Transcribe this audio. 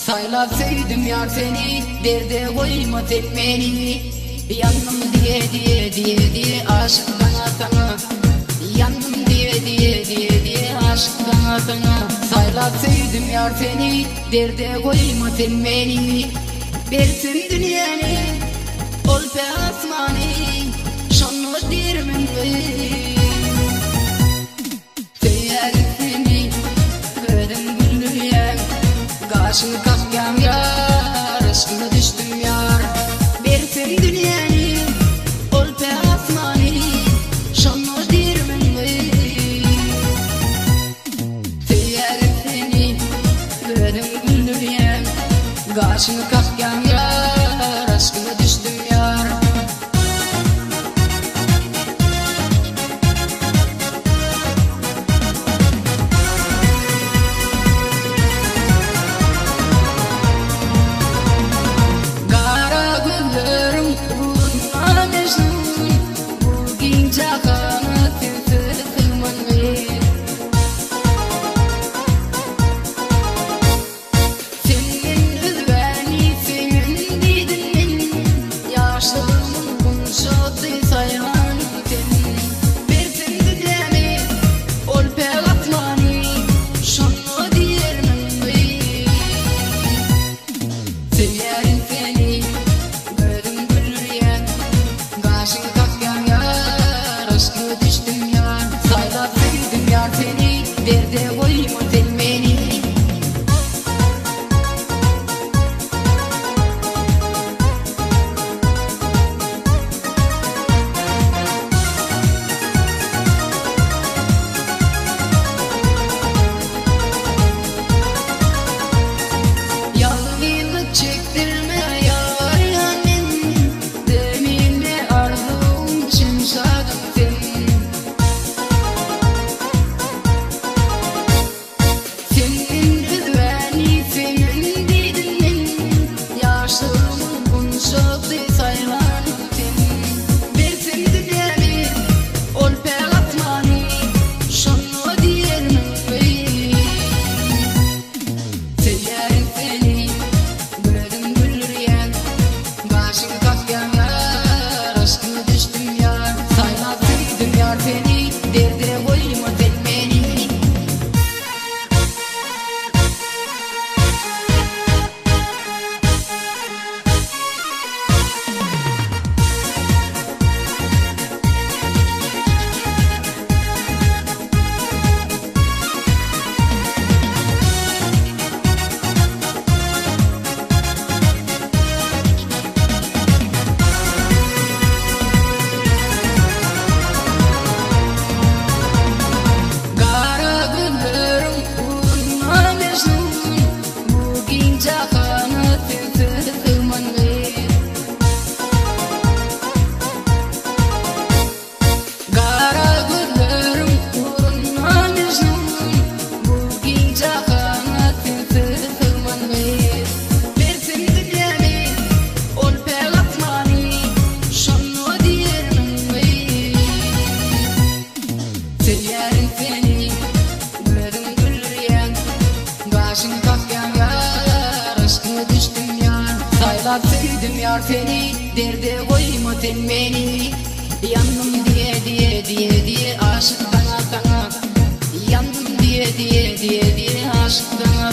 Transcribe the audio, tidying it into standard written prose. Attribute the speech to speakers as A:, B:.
A: Saylap sevdim yar seni, derde koyma tek beni. Yandım diye diye diye diye aşık sana. Yandım diye diye diye diye aşık sana. Saylap sevdim yar seni, derde koyma tek beni. Bersin dünyanı, ol pe asmanı, şanlı dirmen beni. Seyyaretini verdim güllüyem, karşını kapkam yar, aşkına düştüm yar. Bersin dünyanı, ol pe asmanı, şanlı dirmen beni. Seyyaretini verdim güllüyem, karşını kapkam yar, aşkına düştüm yar. Kara güllerim uğruna mecnun, bugün çakanı tüfür kılman ver. Senin üzbeni senin didin, yaşlılığımın konuşatı sayran senin. Bersin dünyani, ol pe atmani, şanlı diyermen bey. Seyerin seni, gördüm gülüyen, karşını kapkam yar, aşkına düştüm yar. Saylap sevdim yar seni, derde koyma tek beni. Yalnızlık çektirme yar yanim, deminle arzum şemşadım senin. Senin üzbeni senin didin, yaşlılığımın konuşatı sayran senin. Bersin dünyani, ol pe atmani, şanlı diyermen bey. Seyerin seni, gördüm güllüyen, karşını kapkam yar, aşkına düştüm yar. Saylap sevdim yar seni, derde koyma tek beni. Kara güllerim uğruna mecnun, bugün çakanı tüfür kılman ver. Kara güllerim uğruna mecnun, bugün çakanı tüfür kılman ver. Bersin dünyani, ol pe atmani, şanlı diyermen bey. Seyerin seni, gördüm güllüyen, karşını kapkam yar, aşkına düştüm yar. Saylap sevdim yar seni, derde koyma tek beni. Yandım diye diye diye diye aşık sana. Yandım diye diye diye diye aşık sana.